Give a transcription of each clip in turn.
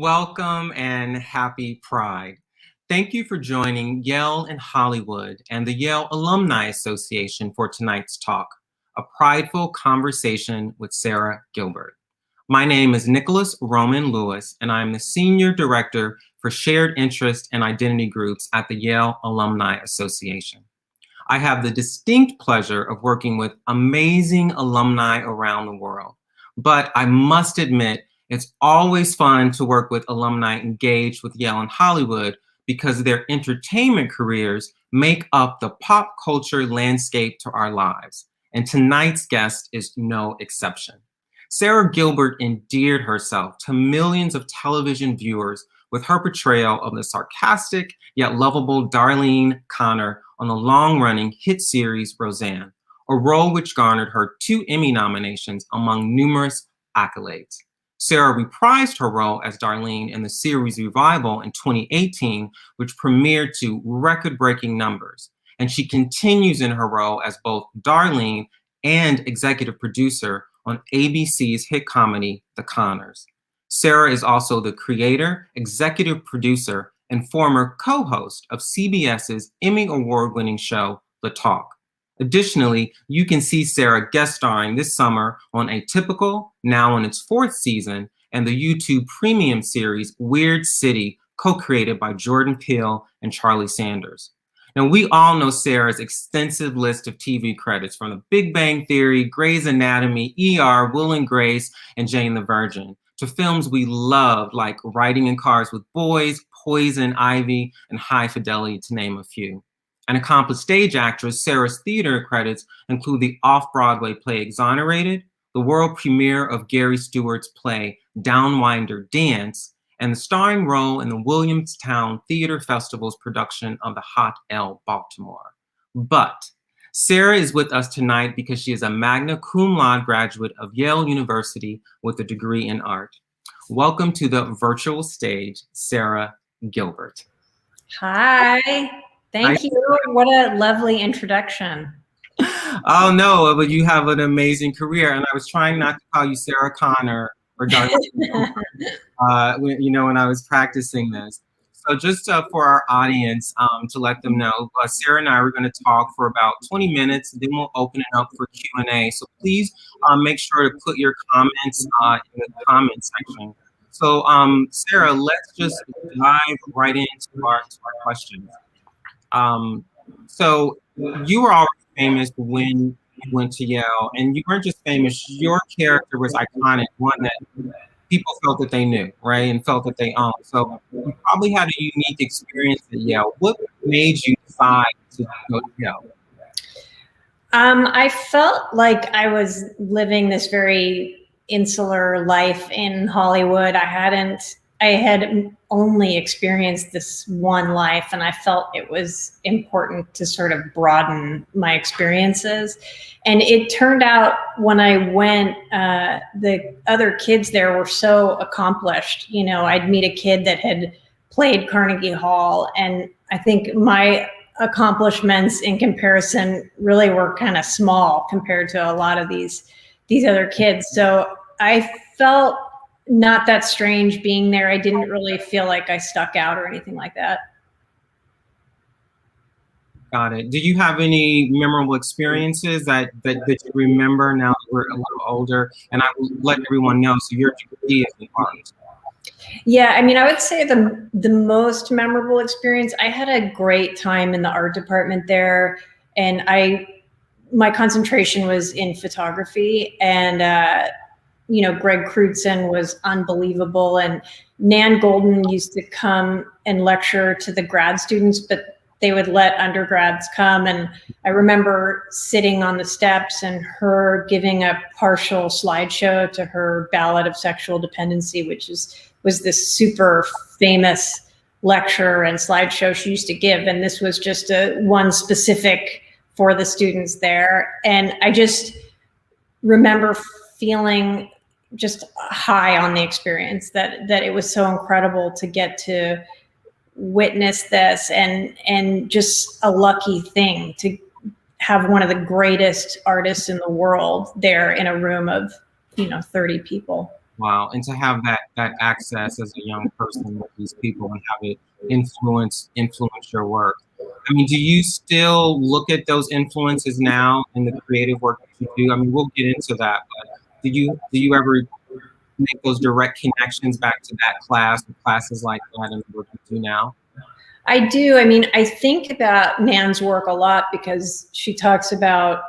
Welcome and happy Pride. Thank you for joining Yale in Hollywood and the Yale Alumni Association for tonight's talk, a prideful conversation with Sara Gilbert. My name is Nicholas Roman Lewis, and I'm the Senior Director for Shared Interest and Identity Groups at the Yale Alumni Association. I have the distinct pleasure of working with amazing alumni around the world, but I must admit, it's always fun to work with alumni engaged with Yale and Hollywood because their entertainment careers make up the pop culture landscape to our lives. And tonight's guest is no exception. Sara Gilbert endeared herself to millions of television viewers with her portrayal of the sarcastic yet lovable Darlene Connor on the long-running hit series Roseanne, a role which garnered her 2 Emmy nominations among numerous accolades. Sara reprised her role as Darlene in the series revival in 2018, which premiered to record-breaking numbers. And she continues in her role as both Darlene and executive producer on ABC's hit comedy, The Connors. Sara is also the creator, executive producer, and former co-host of CBS's Emmy Award-winning show, The Talk. Additionally, you can see Sara guest starring this summer on Atypical, now in its 4th season, and the YouTube premium series Weird City, co-created by Jordan Peele and Charlie Sanders. Now, we all know Sara's extensive list of TV credits from The Big Bang Theory, Grey's Anatomy, ER, Will and Grace, and Jane the Virgin, to films we loved like Riding in Cars with Boys, Poison Ivy, and High Fidelity, to name a few. An accomplished stage actress, Sara's theater credits include the off-Broadway play Exonerated, the world premiere of Gary Stewart's play Downwinder Dance, and the starring role in the Williamstown Theater Festival's production of The Hot L Baltimore. But Sara is with us tonight because she is a magna cum laude graduate of Yale University with a degree in art. Welcome to the virtual stage, Sara Gilbert. Hi. Thank you. What a lovely introduction. Oh, no, but you have an amazing career. And I was trying not to call you Sarah Connor or Darlene, when I was practicing this. So just for our audience, to let them know, Sara and I are going to talk for about 20 minutes, then we'll open it up for Q&A. So please make sure to put your comments in the comment section. So Sara, let's just dive right into our questions. So you were already famous when you went to Yale, and you weren't just famous, your character was iconic, one that people felt that they knew, right, and felt that they owned. So you probably had a unique experience at Yale. What made you decide to go to Yale? I felt like I was living this very insular life in Hollywood. I had only experienced this one life, and I felt it was important to sort of broaden my experiences. And it turned out when I went, the other kids there were so accomplished. You know, I'd meet a kid that had played Carnegie Hall, and I think my accomplishments in comparison really were kind of small compared to a lot of these other kids. So I felt not that strange being there. I didn't really feel like I stuck out or anything like that. Got it. Do you have any memorable experiences that you remember now that we're a little older? And I will let everyone know, so your degree is in art. Yeah, I mean, I would say the most memorable experience, I had a great time in the art department there, and my concentration was in photography, and Greg Crutzen was unbelievable, and Nan Golden used to come and lecture to the grad students, but they would let undergrads come. And I remember sitting on the steps and her giving a partial slideshow to her Ballad of Sexual Dependency, which was this super famous lecture and slideshow she used to give. And this was just one specific for the students there. And I just remember feeling just high on the experience, that it was so incredible to get to witness this, and just a lucky thing to have one of the greatest artists in the world there in a room of 30 people. Wow. And to have that access as a young person with these people and have it influence your work. I mean, do you still look at those influences now in the creative work that you do? I mean, we'll get into that, but do you ever make those direct connections back to that class or classes like that in the work you do now? I do. I mean, I think about Nan's work a lot because she talks about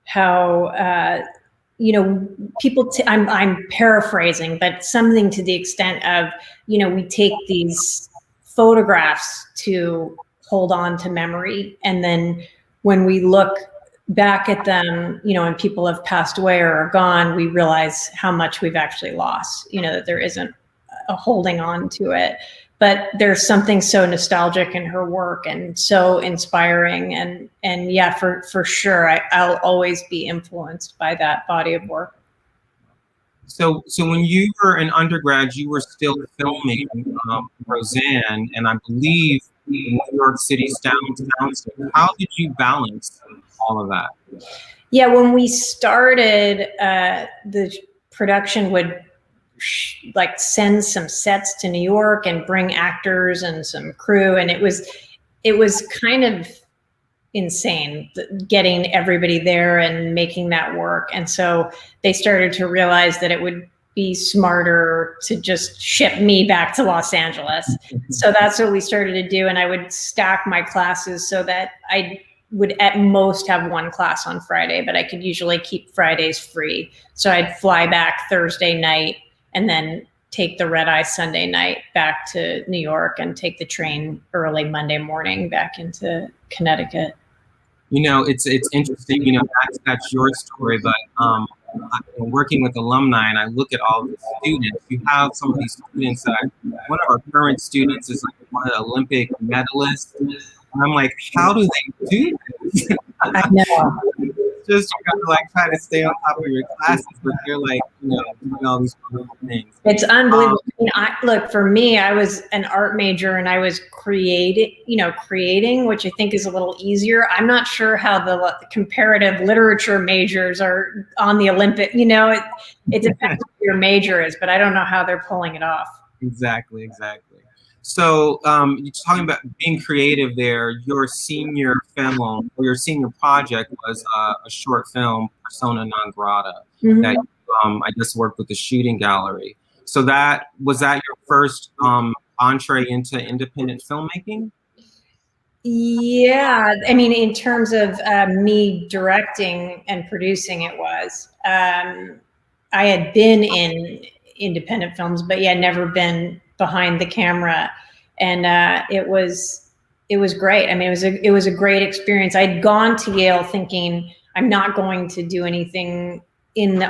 how, people, I'm paraphrasing, but something to the extent of, we take these photographs to hold on to memory. And then when we look back at them, and people have passed away or are gone, we realize how much we've actually lost, that there isn't a holding on to it. But there's something so nostalgic in her work and so inspiring. And yeah, for sure, I'll always be influenced by that body of work. So when you were an undergrad, you were still filming Roseanne, and I believe in New York City's downtown. So how did you balance all of that? Yeah, when we started, the production would send some sets to New York and bring actors and some crew, and it was kind of insane getting everybody there and making that work. And so they started to realize that it would be smarter to just ship me back to Los Angeles. So that's what we started to do. And I would stack my classes so that I would at most have one class on Friday, but I could usually keep Fridays free. So I'd fly back Thursday night and then take the red eye Sunday night back to New York and take the train early Monday morning back into Connecticut. It's interesting, that's your story, but working with alumni and I look at all the students, you have some of these students that one of our current students is like one Olympic medalist. And I'm like, how do they do this? I know. Just you got to try to stay on top of your classes, but they're doing all these wonderful things. It's unbelievable. Look, for me, I was an art major and I was creating, which I think is a little easier. I'm not sure how the comparative literature majors are on the Olympic. It depends what your major is, but I don't know how they're pulling it off. Exactly. So you're talking about being creative there. Your senior film or your senior project was a short film, Persona Non Grata, that I just worked with the shooting gallery. So was that your first entree into independent filmmaking? Yeah, I mean, in terms of me directing and producing, it was. I had been in independent films, but yeah, never been behind the camera, and it was great. I mean, it was a great experience. I'd gone to Yale thinking I'm not going to do anything in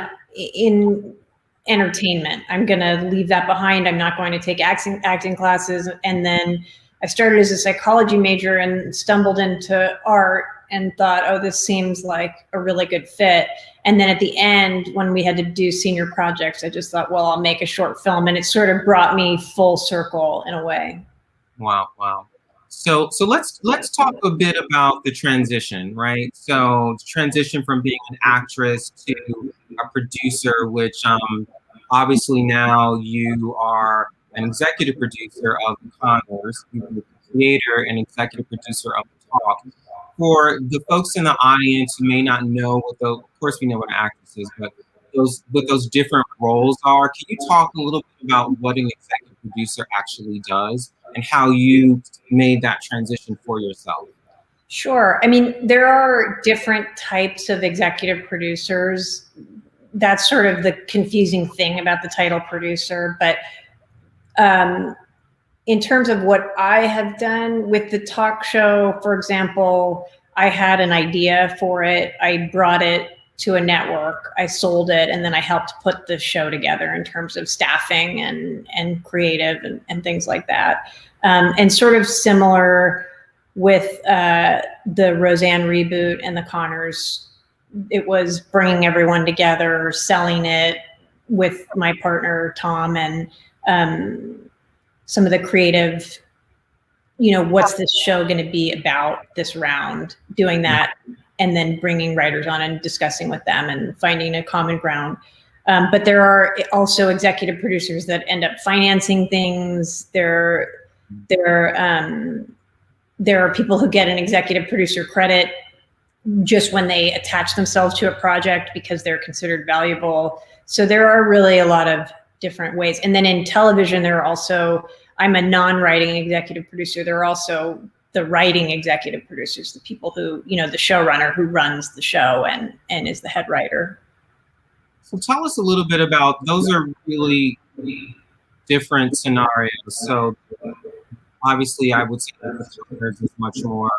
entertainment. I'm going to leave that behind. I'm not going to take acting classes. And then I started as a psychology major and stumbled into art and thought, oh, this seems like a really good fit. And then at the end, when we had to do senior projects, I just thought, well, I'll make a short film. And it sort of brought me full circle in a way. Wow. So let's talk a bit about the transition, right? So transition from being an actress to a producer, which obviously now you are an executive producer of The Conners, the creator and executive producer of The Talk. For the folks in the audience who may not know of course we know what an actress is, but what those different roles are, can you talk a little bit about what an executive producer actually does and how you made that transition for yourself? Sure. I mean, there are different types of executive producers. That's sort of the confusing thing about the title producer. But in terms of what I have done with the talk show, for example, I had an idea for it. I brought it to a network, I sold it, and then I helped put the show together in terms of staffing and creative and things like that. And sort of similar with the Roseanne reboot and The Conners, it was bringing everyone together, selling it with my partner, Tom, and some of the creative, what's this show going to be about this round, doing that, and then bringing writers on and discussing with them and finding a common ground. But there are also executive producers that end up financing things. There are people who get an executive producer credit just when they attach themselves to a project because they're considered valuable. So there are really a lot of different ways. And then in television, there are also, I'm a non-writing executive producer. There are also the writing executive producers, the people who, the showrunner who runs the show and is the head writer. So tell us a little bit about, those are really different scenarios. So obviously I would say that there's much more,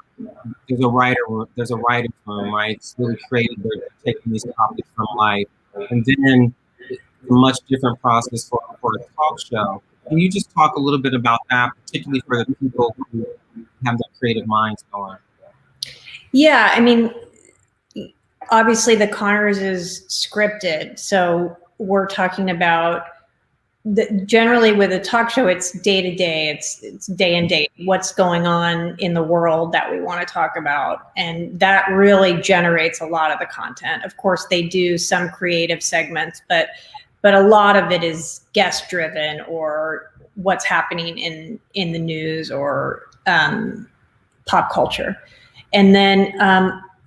there's a writer's room, right? It's really creative. They're taking these topics from life. And then it's a much different process for a talk show. Can you just talk a little bit about that, particularly for the people who have their creative minds going? Yeah, I mean, obviously the Conners is scripted. So we're talking about, generally with a talk show, it's day to day, it's day and date, what's going on in the world that we want to talk about. And that really generates a lot of the content. Of course, they do some creative segments, but a lot of it is guest driven or what's happening in the news or pop culture. And then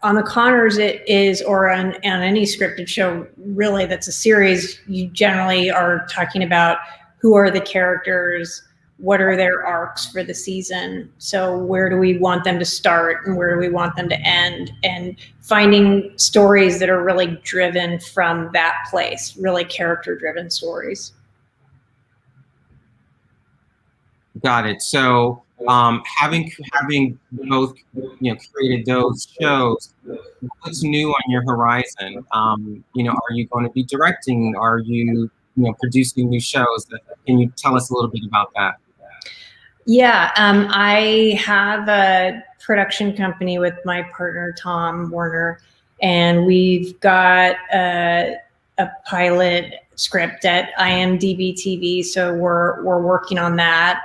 on the Conners, it is, or on any scripted show, really, that's a series, you generally are talking about who are the characters, what are their arcs for the season, so where do we want them to start and where do we want them to end, and finding stories that are really driven from that place, really character-driven stories. Got it. So having both created those shows, what's new on your horizon? Are you going to be directing? Are you producing new shows? Can you tell us a little bit about that? Yeah, I have a production company with my partner Tom Werner, and we've got a pilot script at IMDb TV, so we're working on that.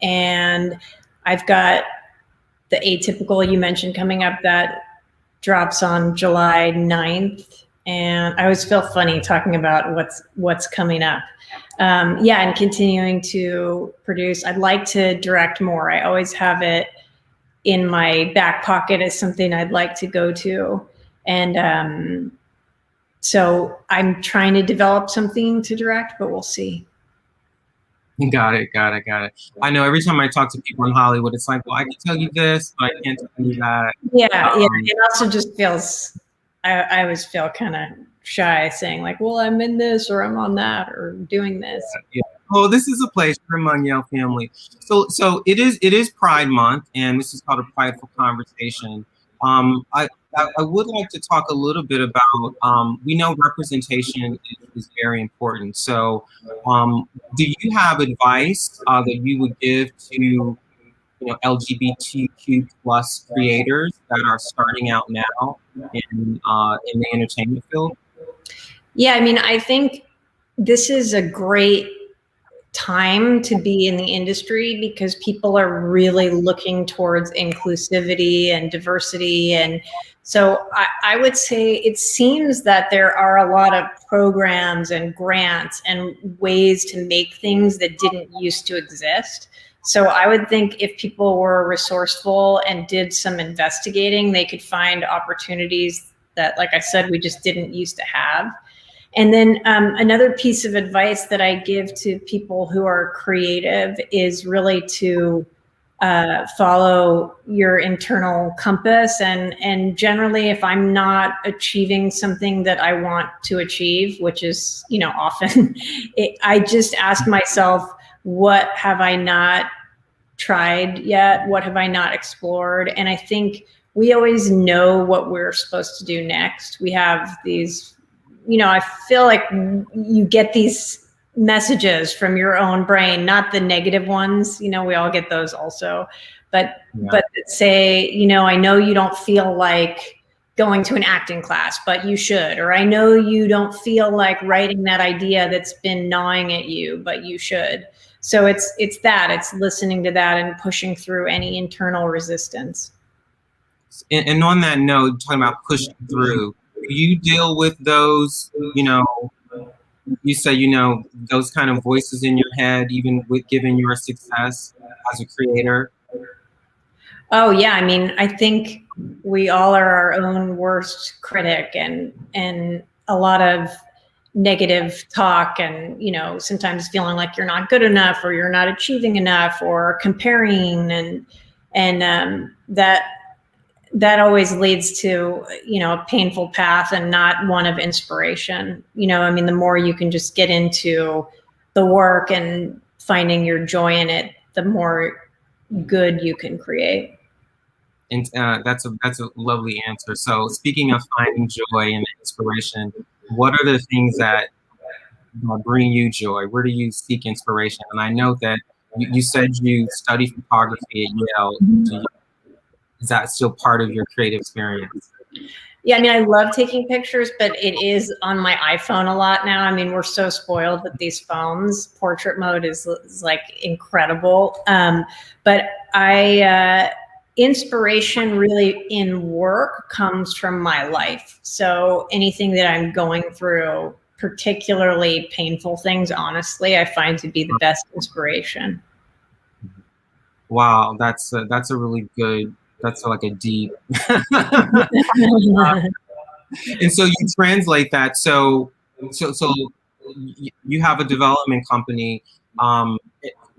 And I've got the Atypical you mentioned coming up that drops on July 9th. And I always feel funny talking about what's coming up. Yeah, and continuing to produce. I'd like to direct more. I always have it in my back pocket as something I'd like to go to. And so I'm trying to develop something to direct, but we'll see. Got it. I know every time I talk to people in Hollywood, it's like, well, I can tell you this, but I can't tell you that. Yeah. It also just feels, I always feel kind of shy saying like, well, I'm in this or I'm on that or doing this. Yeah. Well, this is a place for among Yale family. So it is Pride Month, and this is called a Prideful Conversation. I would like to talk a little bit about, we know representation is very important. So do you have advice that you would give to LGBTQ plus creators that are starting out now in the entertainment field? Yeah, I mean, I think this is a great time to be in the industry because people are really looking towards inclusivity and diversity. And so I would say it seems that there are a lot of programs and grants and ways to make things that didn't used to exist. So I would think if people were resourceful and did some investigating, they could find opportunities that, like I said, we just didn't used to have. And then another piece of advice that I give to people who are creative is really to follow your internal compass. And generally, if I'm not achieving something that I want to achieve, which is, often, I just ask myself, what have I not tried yet? What have I not explored? And I think we always know what we're supposed to do next. We have these, I feel like you get these messages from your own brain, not the negative ones. We all get those also, but that say, I know you don't feel like going to an acting class, but you should, or I know you don't feel like writing that idea that's been gnawing at you, but you should. So it's listening to that and pushing through any internal resistance. And on that note, talking about pushing through, you deal with those, you say, those kind of voices in your head, even with given your success as a creator? Oh yeah, I mean, I think we all are our own worst critic, and a lot of negative talk, and sometimes feeling like you're not good enough or you're not achieving enough or comparing, and that always leads to a painful path and not one of inspiration. I mean, the more you can just get into the work and finding your joy in it, the more good you can create. And that's a lovely answer. So speaking of finding joy and inspiration, what are the things that bring you joy? Where do you seek inspiration? And I know that you said you study photography at Yale. Is that still part of your creative experience? Yeah, I mean, I love taking pictures, but it is on my iPhone a lot now. I mean, we're so spoiled with these phones. Portrait mode is like incredible. But inspiration really in work comes from my life. So anything that I'm going through, particularly painful things, honestly, I find to be the best inspiration. Wow, that's a really good. That's like a deep. And so you translate that. So you have a development company.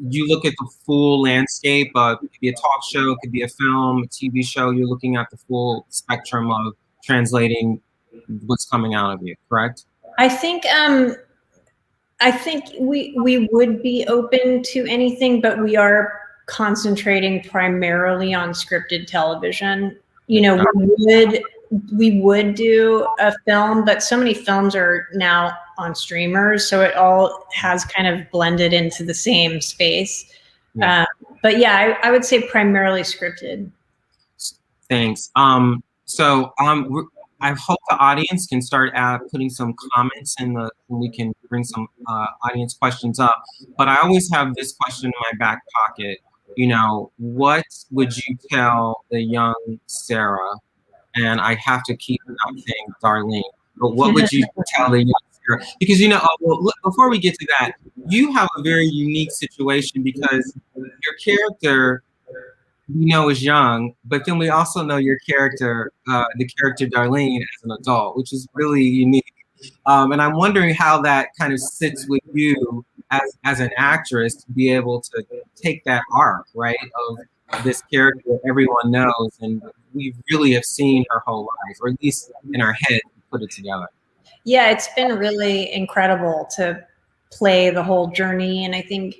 You look at the full landscape. It could be a talk show, it could be a film, a TV show. You're looking at the full spectrum of translating what's coming out of you, correct? I think we would be open to anything, but we are concentrating primarily on scripted television. We would do a film, but so many films are now on streamers, so it all has kind of blended into the same space. Yeah. But yeah, I would say primarily scripted. Thanks. I hope the audience can start putting some comments and we can bring some audience questions up. But I always have this question in my back pocket. What would you tell the young Sara? And I have to keep not saying Darlene, but what would you tell the young Sara? Because before we get to that, you have a very unique situation because your character is young, but then we also know your character, the character Darlene, as an adult, which is really unique. And I'm wondering how that kind of sits with you as an actress to be able to take that arc, right, of this character that everyone knows, and we really have seen her whole life, or at least in our head, put it together. Yeah, it's been really incredible to play the whole journey, and I think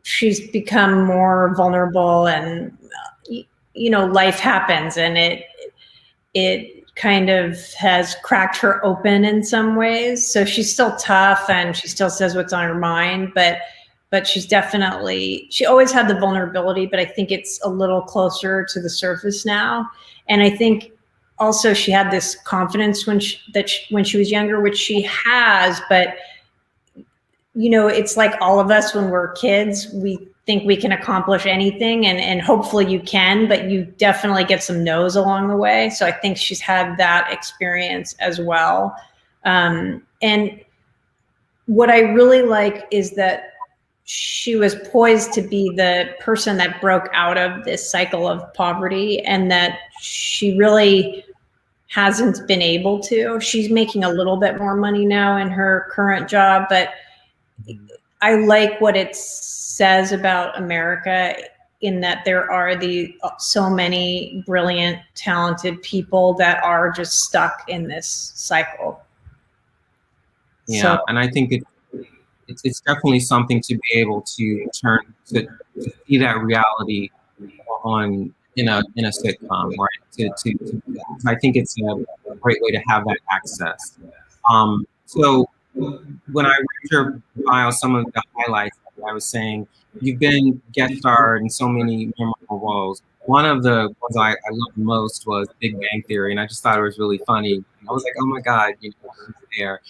she's become more vulnerable, and life happens, and it kind of has cracked her open in some ways. So she's still tough and she still says what's on her mind, but she always had the vulnerability, but I think it's a little closer to the surface now. And I think also she had this confidence when she was younger, which she has, but it's like all of us when we're kids, we think we can accomplish anything, and hopefully you can, but you definitely get some no's along the way. So I think she's had that experience as well. And what I really like is that she was poised to be the person that broke out of this cycle of poverty, and that she really hasn't been able to. She's making a little bit more money now in her current job, but I like what it says about America, in that there are so many brilliant, talented people that are just stuck in this cycle. Yeah, and I think it's definitely something to be able to turn to see that reality in a sitcom, right? I think it's a great way to have that access. So when I read your bio, some of the highlights, I was saying you've been guest starred in so many memorable roles. One of the ones I loved most was Big Bang Theory, and I just thought it was really funny. I was like, oh my God, she's there.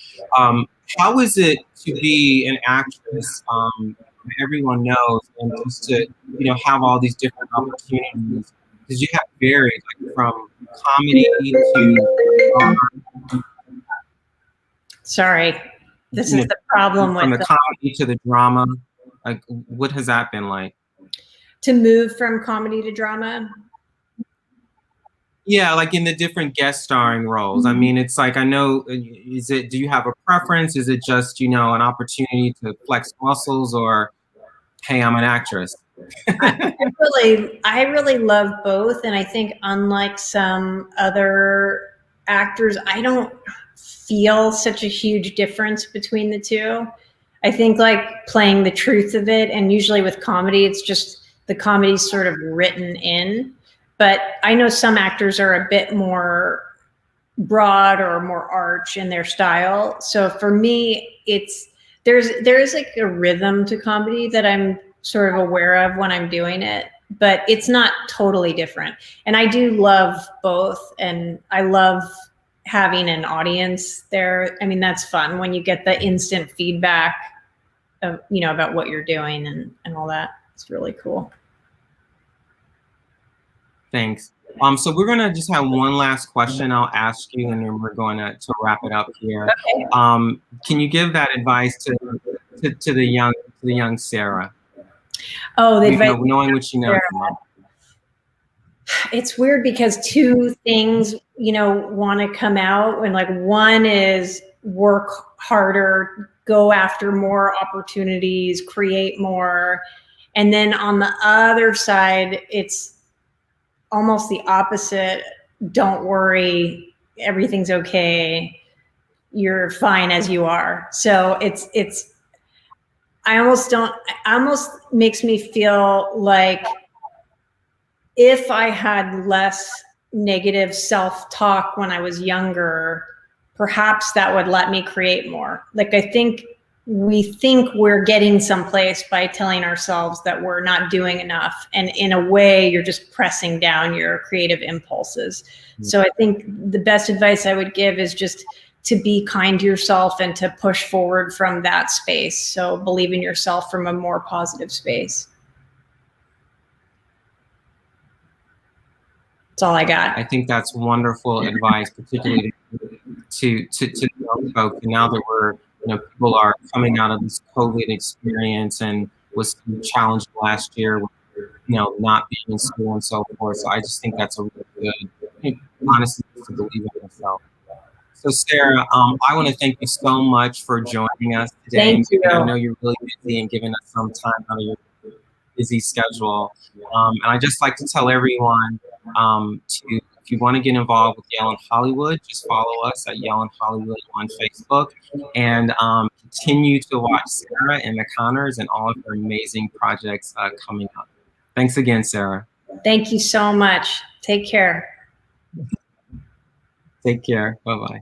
How is it to be an actress? Everyone knows, and just to have all these different opportunities, because you have varied, like from comedy to Sorry, this is the problem from with the comedy to the drama. Like, what has that been like? to move from comedy to drama? Yeah, like in the different guest starring roles. I mean, it's like, I know, do you have a preference? Is it just, an opportunity to flex muscles, or, hey, I'm an actress? I really love both. And I think unlike some other actors, I don't feel such a huge difference between the two. I think like playing the truth of it, and usually with comedy, it's just the comedy's sort of written in. But I know some actors are a bit more broad or more arch in their style. So for me, there's like a rhythm to comedy that I'm sort of aware of when I'm doing it, but it's not totally different. And I do love both, and I love having an audience there. I mean, that's fun when you get the instant feedback of, about what you're doing and all that. It's really cool. Thanks. So we're gonna just have one last question I'll ask you, and then we're going to wrap it up here. Okay. Can you give that advice to the young Sara? Oh, the advice, knowing what you know. It's weird because two things, want to come out, and like one is work harder, go after more opportunities, create more. And then on the other side, it's almost the opposite. Don't worry, everything's okay. You're fine as you are. So I almost makes me feel like if I had less negative self-talk when I was younger, perhaps that would let me create more. Like, I think we think we're getting someplace by telling ourselves that we're not doing enough. And in a way, you're just pressing down your creative impulses. So I think the best advice I would give is just to be kind to yourself and to push forward from that space. So believe in yourself from a more positive space. That's all I got. I think that's wonderful advice, particularly to young folks. And now that we're, people are coming out of this COVID experience and was challenged last year with, not being in school and so forth. So I just think that's a really good, honestly, to believe in yourself. So Sara, I want to thank you so much for joining us today. Thank you. I know you're really busy and giving us some time out of your busy schedule. And I just like to tell everyone if you want to get involved with Yale in Hollywood, just follow us at Yale in Hollywood on Facebook, and continue to watch Sara and the Connors and all of her amazing projects coming up. Thanks again, Sara. Thank you so much. Take care. Take care. Bye-bye.